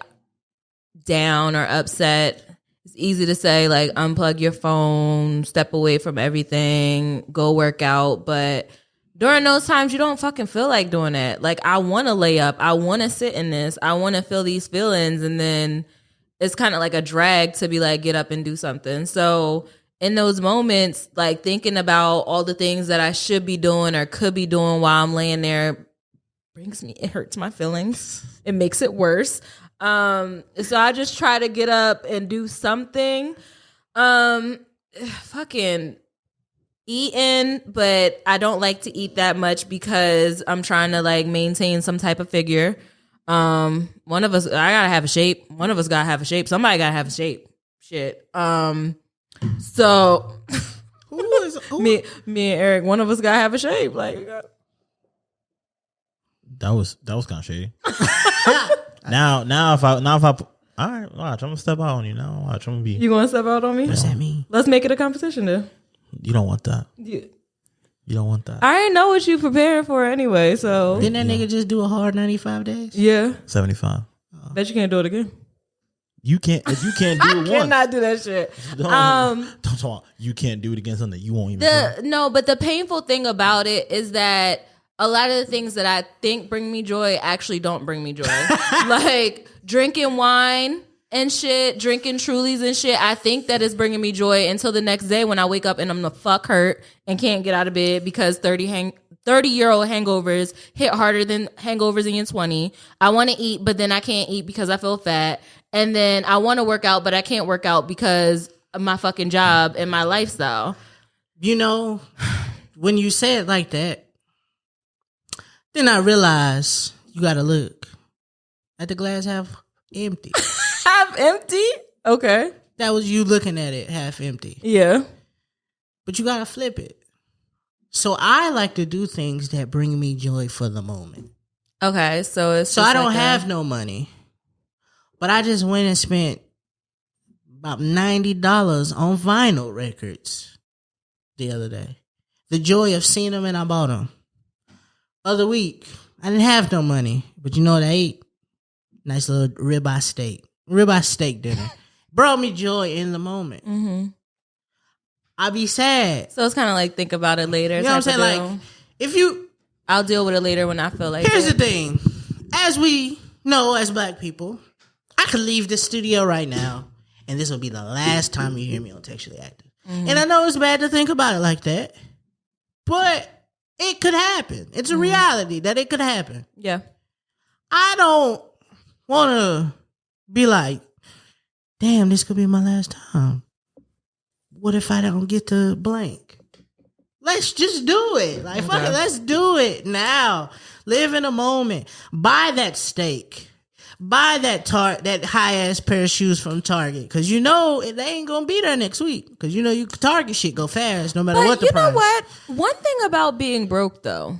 down or upset, it's easy to say like unplug your phone, step away from everything, go work out. But during those times, you don't fucking feel like doing that. Like I want to lay up. I want to sit in this. I want to feel these feelings. And then it's kind of like a drag to be like, get up and do something. So in those moments, like thinking about all the things that I should be doing or could be doing while I'm laying there it hurts my feelings. It makes it worse. So I just try to get up and do something. Fucking eaten, but I don't like to eat that much because I'm trying to like maintain some type of figure. One of us, I gotta have a shape. One of us gotta have a shape. Somebody gotta have a shape. Shit. So me and Eric, one of us gotta have a shape. Like that was kind of shady. now if I all right, watch, I'm gonna step out on you now. Watch, I'm gonna be. You gonna step out on me? What's that mean? Let's make it a competition then. You don't want that. You don't want that. I already know what you preparing for anyway. So didn't that nigga just do a hard 95 days? Yeah, 75. Bet you can't do it again. You can't. If you can't do it once, cannot do that shit. Don't talk. You can't do it again. Something you won't even. No, but the painful thing about it is that a lot of the things that I think bring me joy actually don't bring me joy. Like drinking wine and shit, drinking Trulies and shit. I think that is bringing me joy until the next day when I wake up and I'm the fuck hurt and can't get out of bed because 30-year-old hangovers hit harder than hangovers in your 20. I want to eat, but then I can't eat because I feel fat. And then I want to work out, but I can't work out because of my fucking job and my lifestyle. You know, when you say it like that, then I realize you got to look at the glass half empty. Half empty? Okay. That was you looking at it half empty. Yeah. But you got to flip it. So I like to do things that bring me joy for the moment. Okay, so it's so I don't have no money, but I just went and spent about $90 on vinyl records the other day. The joy of seeing them and I bought them. Other week, I didn't have no money, but you know what I ate? Nice little ribeye steak dinner. Brought me joy in the moment. Mm-hmm. I be sad. So it's kind of like think about it later. You know what I'm saying? Like, if you... I'll deal with it later when I feel like Here's the thing. As we know, as black people, I could leave this studio right now, and this will be the last time you hear me on Textually Active. Mm-hmm. And I know it's bad to think about it like that, but it could happen. It's a reality that it could happen. Yeah. I don't want to be like, damn, this could be my last time. What if I don't get to blank? Let's just do it. Like, fuck it, let's do it now. Live in a moment. Buy that steak. Buy that high-ass pair of shoes from Target. Because you know they ain't going to be there next week. Because you know you Target shit go fast no matter what the price. But you know what? One thing about being broke, though,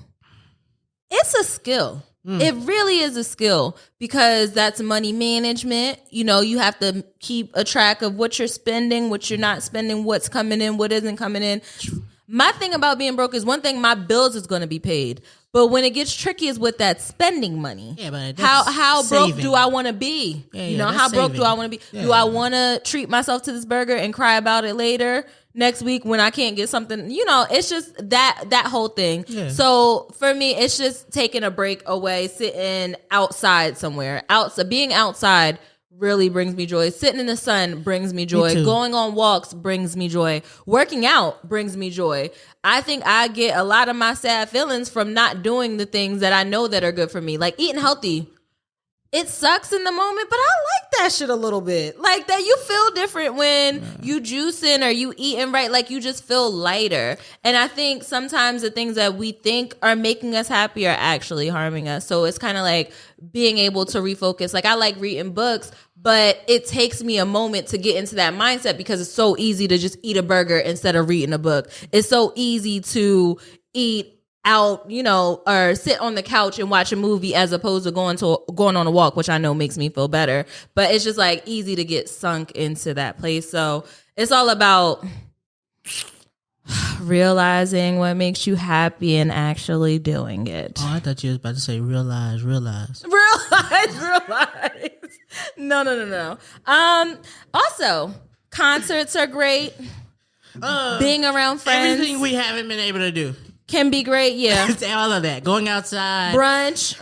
it's a skill. It really is a skill because that's money management. You know, you have to keep a track of what you're spending, what you're not spending, what's coming in, what isn't coming in. My thing about being broke is one thing, my bills is going to be paid. But when it gets tricky is with that spending money. Yeah, but how saving. broke do I want to be? Yeah, how broke do I want to be? Yeah. Do I want to treat myself to this burger and cry about it later next week when I can't get something? You know, it's just that whole thing. Yeah. So for me, it's just taking a break away, sitting outside somewhere. Being outside really brings me joy. Sitting in the sun brings me joy. Going on walks brings me joy. Working out brings me joy. I think I get a lot of my sad feelings from not doing the things that I know that are good for me. Like eating healthy. It sucks in the moment, but I like that shit a little bit. Like that you feel different when you juicing or you eating right. Like you just feel lighter. And I think sometimes the things that we think are making us happy are actually harming us. So it's kind of like being able to refocus. Like I like reading books, but it takes me a moment to get into that mindset because it's so easy to just eat a burger instead of reading a book. It's so easy to eat out, you know, or sit on the couch and watch a movie as opposed to going on a walk, which I know makes me feel better. But it's just like easy to get sunk into that place. So it's all about realizing what makes you happy and actually doing it. Oh, I thought you was about to say realize. Realize. No. Also, concerts are great. Being around friends. Everything we haven't been able to do. Can be great, yeah. All of that. Going outside. Brunch,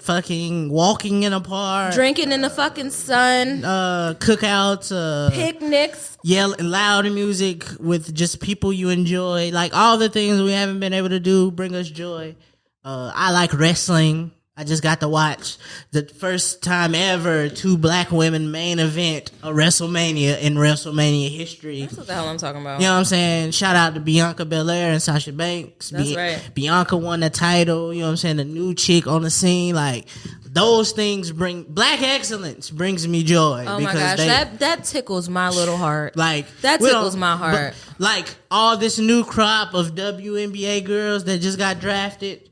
fucking walking in a park. Drinking in the fucking sun. Cookouts. Picnics. Yelling loud music with just people you enjoy. Like all the things we haven't been able to do bring us joy. I like wrestling. I just got to watch the first time ever 2 black women main event a WrestleMania in WrestleMania history. That's what the hell I'm talking about. You know what I'm saying? Shout out to Bianca Belair and Sasha Banks. That's right. Bianca won the title. You know what I'm saying? The new chick on the scene. Like, those things bring black excellence brings me joy. Oh my gosh, that tickles my little heart. Like, that tickles my heart. Like, all this new crop of WNBA girls that just got drafted.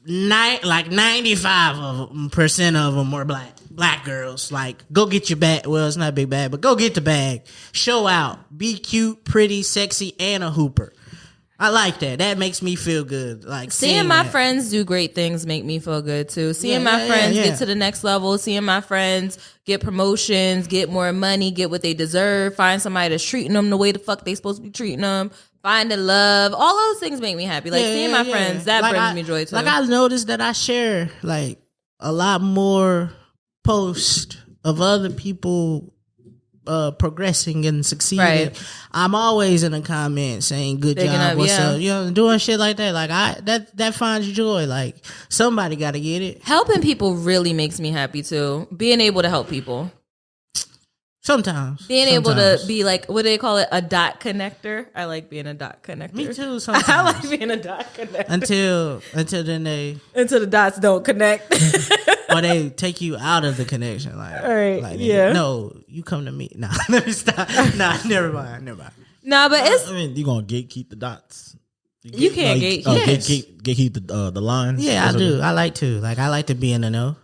95% of them were black girls. Like, go get your bag. Well, it's not a big bag, but go get the bag. Show out. Be cute, pretty, sexy, and a hooper. I like that. That makes me feel good. Like, seeing my friends do great things make me feel good too. Seeing my friends get to the next level, seeing my friends get promotions, get more money, get what they deserve, find somebody that's treating them the way the fuck they supposed to be treating them. Finding love, all those things make me happy. Like, seeing my friends, that brings me joy too. Like, I noticed that I share like a lot more posts of other people progressing and succeeding. Right. I'm always in the comments saying good job, what's up, you know, doing shit like that. Like, that finds joy. Like, somebody got to get it. Helping people really makes me happy too. Being able to help people. Sometimes. Able to be like, what do they call it? A dot connector. I like being a dot connector. Me too, sometimes. I like being a dot connector. Until then until the dots don't connect. Or they take you out of the connection. Like, all right, like, no, you come to me. Nah, let me stop. Nah, never mind. Nah, but it's... I mean, you going to gatekeep the dots. You can't gatekeep. Gatekeep the lines. Yeah, I do. I like to. Like, I like to be in the know.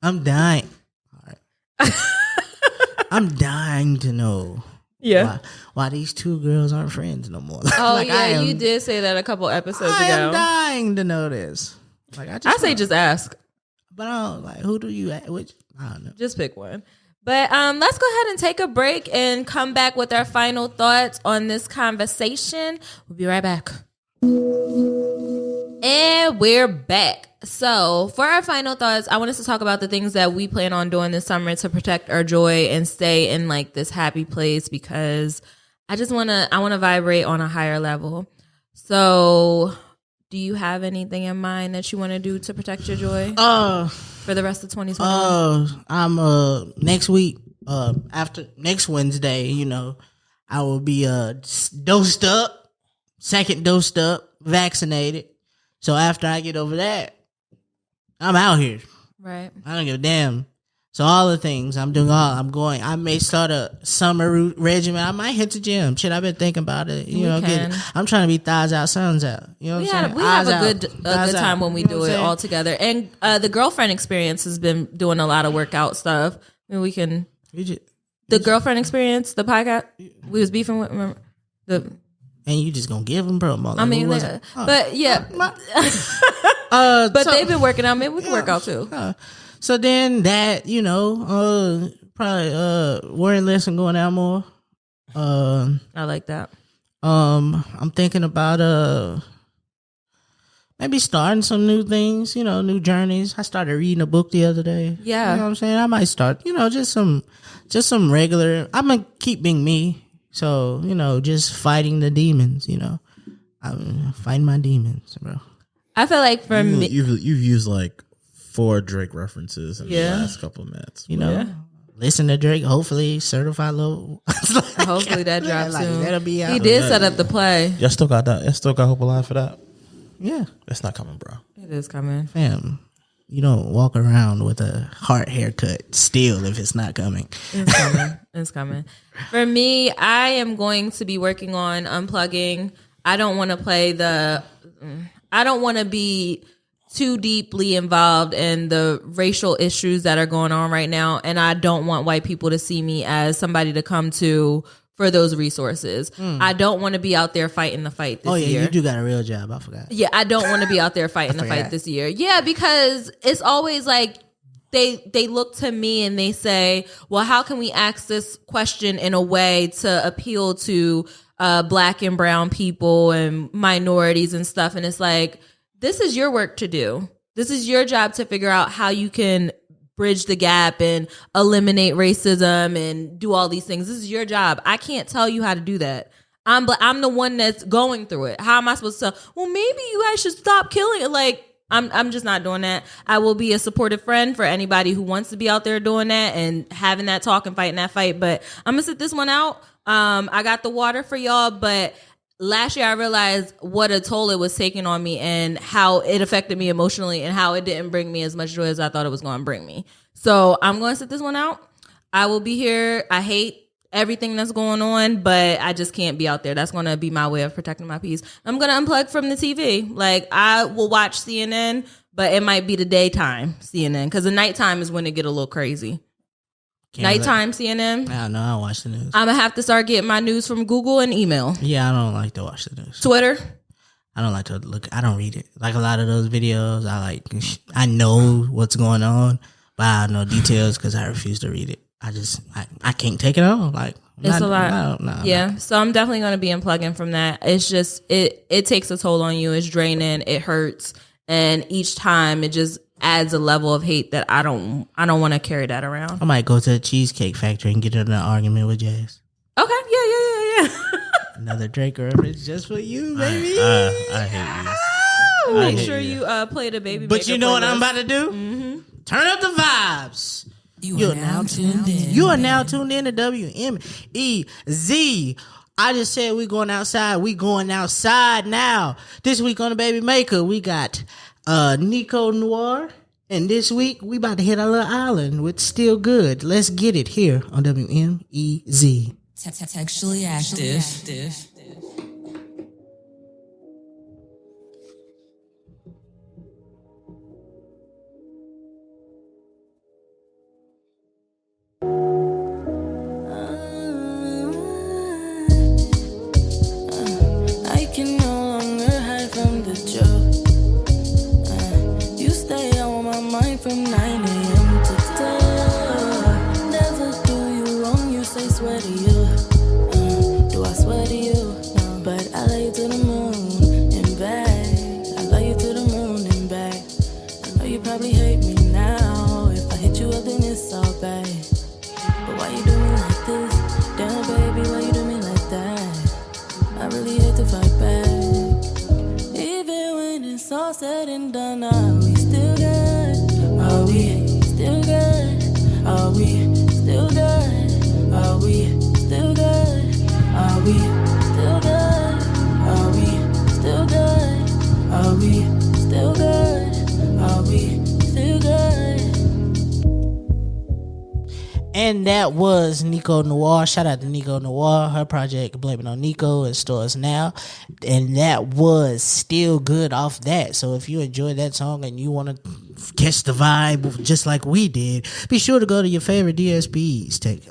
I'm dying. All right. I'm dying to know why these 2 girls aren't friends no more. Oh, like, you did say that a couple episodes ago. I am dying to know this. Like, I say just ask. But I don't, like, who do you which I don't know. Just pick one. But let's go ahead and take a break and come back with our final thoughts on this conversation. We'll be right back. And we're back. So for our final thoughts, I want us to talk about the things that we plan on doing this summer to protect our joy and stay in like this happy place, because I want to vibrate on a higher level. So do you have anything in mind that you want to do to protect your joy for the rest of 2020? I'm next week, after next Wednesday, you know, I will be dosed up, vaccinated. So after I get over that, I'm out here. Right. I don't give a damn. So all the things I'm doing, I may start a summer regimen. I might hit the gym. Shit, I've been thinking about it. You know, I'm trying to be thighs out, suns out. You know what I'm saying? We have a good time when we do it all together. And the girlfriend experience has been doing a lot of workout stuff. I mean, we can. The girlfriend experience, the podcast we was beefing with. Remember and you just gonna give them promo? Like, I mean, but yeah. But they've been working out. Maybe we can work out too. So then that, you know, probably wearing less and going out more. I like that. I'm thinking about maybe starting some new things, you know, new journeys. I started reading a book the other day. Yeah. You know what I'm saying? I might start, you know, just some regular. I'm gonna keep being me. So, you know, just fighting the demons, you know. I'm fighting my demons, bro. I feel like for me, you've used like 4 Drake references in the last couple of minutes. You know, listen to Drake. Hopefully, certified low. Hopefully that drops soon. That'll be out. He did set up the play. Y'all still got that. Y'all still got Hope Alive for that. Yeah, it's not coming, bro. It is coming, fam. You don't walk around with a heart haircut still if it's not coming. It's coming. It's coming. For me, I am going to be working on unplugging. I don't want to be too deeply involved in the racial issues that are going on right now. And I don't want white people to see me as somebody to come to for those resources. I don't want to be out there fighting the fight this year. You do got a real job. I forgot. Yeah, I don't want to be out there fighting the fight this year. Yeah, because it's always like they look to me and they say, well, how can we ask this question in a way to appeal to black and brown people and minorities and stuff? And it's like, this is your work to do. This is your job to figure out how you can bridge the gap and eliminate racism and do all these things. This is your job. I can't tell you how to do that. I'm the one that's going through it. How am I supposed to tell? Well, maybe you guys should stop killing it. Like, I'm just not doing that. I will be a supportive friend for anybody who wants to be out there doing that and having that talk and fighting that fight. But I'm gonna sit this one out. I got the water for y'all, but last year I realized what a toll it was taking on me and how it affected me emotionally and how it didn't bring me as much joy as I thought it was going to bring me. So I'm going to sit this one out. I will be here. I hate everything that's going on, but I just can't be out there. That's going to be my way of protecting my peace. I'm going to unplug from the TV. Like, I will watch CNN, but it might be the daytime CNN because the nighttime is when it get a little crazy. Nighttime CNN. I don't know. I don't watch the news. I'm going to have to start getting my news from Google and email. Yeah, I don't like to watch the news. Twitter. I don't like to look. I don't read it. Like a lot of those videos, I know what's going on, but I don't know details because I refuse to read it. I can't take it on. Like, it's a lot. Yeah. So I'm definitely going to be unplugging from that. It's just, it takes a toll on you. It's draining. It hurts. And each time it just adds a level of hate that I don't want to carry that around. I might go to the Cheesecake Factory and get in an argument with Jazz. Okay. Yeah. Another Drake reference just for you, baby. I hate you. Make sure you play the Baby But Maker you know what playlist. I'm about to do? Mm-hmm. Turn up the vibes. You are now tuned in. You are now tuned in to WMEZ. I just said we going outside. We going outside now. This week on the Baby Maker, we got Niko Noir. And this week, we about to hit our little island with Still Good. Let's get it here on WMEZ. Textually active. I can no longer hide from the truth. You stay on my mind from 9 a.m. to 10. Never do you wrong, you say swear to you. Do I swear to you? No, but I love you to the moon and back. I love you to the moon and back. I know you probably hate me now. If I hit you up, then it's all bad. But why you do me like this? Damn, baby, why you do me like that? I really hate to fight back. Even when it's all said and done, are we still good? Are we still good? Are we still good? Are we still good? Are we still good? Are we still good? Are we still good? Are we still good? And that was Niko Noir. Shout out to Niko Noir. Her project, Blame It on Niko, in stores now. And that was Still Good off that. So if you enjoyed that song and you want to catch the vibe just like we did, be sure to go to your favorite DSPs. Take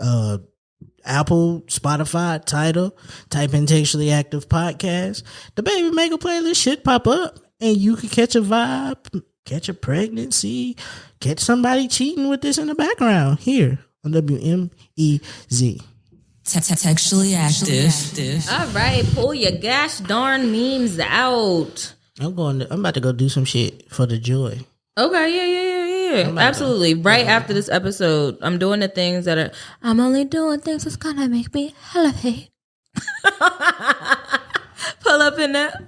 Apple, Spotify, Tidal, type in Textually Active Podcast. The Baby Maker playlist should pop up and you can catch a vibe, catch a pregnancy, catch somebody cheating with this in the background here on WMEZ. Textually active. All right, pull your gosh darn memes out. I'm about to go do some shit for the joy. Okay, yeah. Absolutely. Right after this episode, I'm doing the things that are, I'm only doing things that's gonna make me elevate. Pull up in that.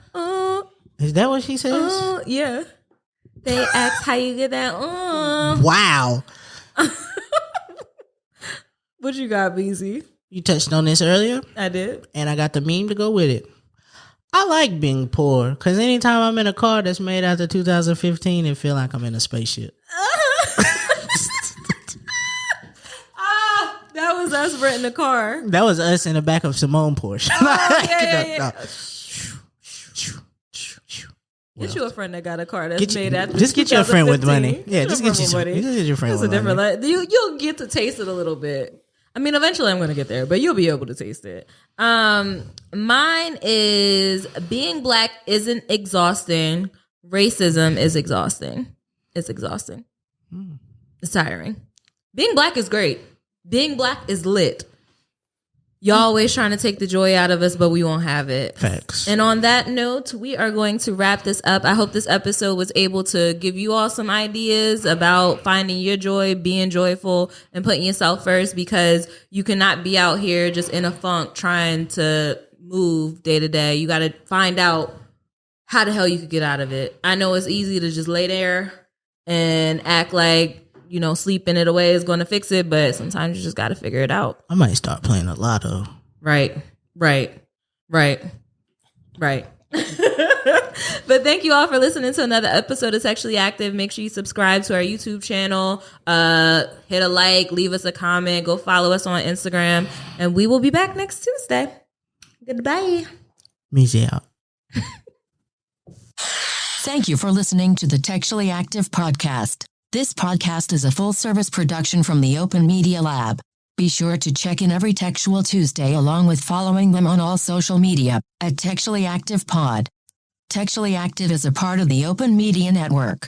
Is that what she says? Yeah. They ask how you get that. Wow. What you got, BZ? You touched on this earlier, I did. and I got the meme to go with it. I like being poor because anytime I'm in a car that's made after 2015, it feel like I'm in a spaceship. That was us renting a car. That was us in the back of Simone Porsche. Yeah. Get you a friend that got a car that's made after. Just get you a friend with 2015. money. Yeah, just get your friend It's with a different money. you'll get to taste it a little bit. I mean, eventually I'm going to get there, but you'll be able to taste it. Mine is being black isn't exhausting. Racism is exhausting. It's exhausting. It's tiring. Being black is great. Being black is lit. Y'all always trying to take the joy out of us, but we won't have it. Facts. And on that note, we are going to wrap this up. I hope this episode was able to give you all some ideas about finding your joy, being joyful, and putting yourself first, because you cannot be out here just in a funk trying to move day to day. You got to find out how the hell you could get out of it. I know it's easy to just lay there and act like, you know, sleeping it away is going to fix it, but sometimes you just got to figure it out. I might start playing a lotto. Right. But thank you all for listening to another episode of Textually Active. Make sure you subscribe to our YouTube channel. Hit a like, leave us a comment, go follow us on Instagram, and we will be back next Tuesday. Goodbye. Measy out. Thank you for listening to the Textually Active podcast. This podcast is a full-service production from the Open Media Lab. Be sure to check in every Textual Tuesday along with following them on all social media at Textually Active Pod. Textually Active is a part of the Open Media Network.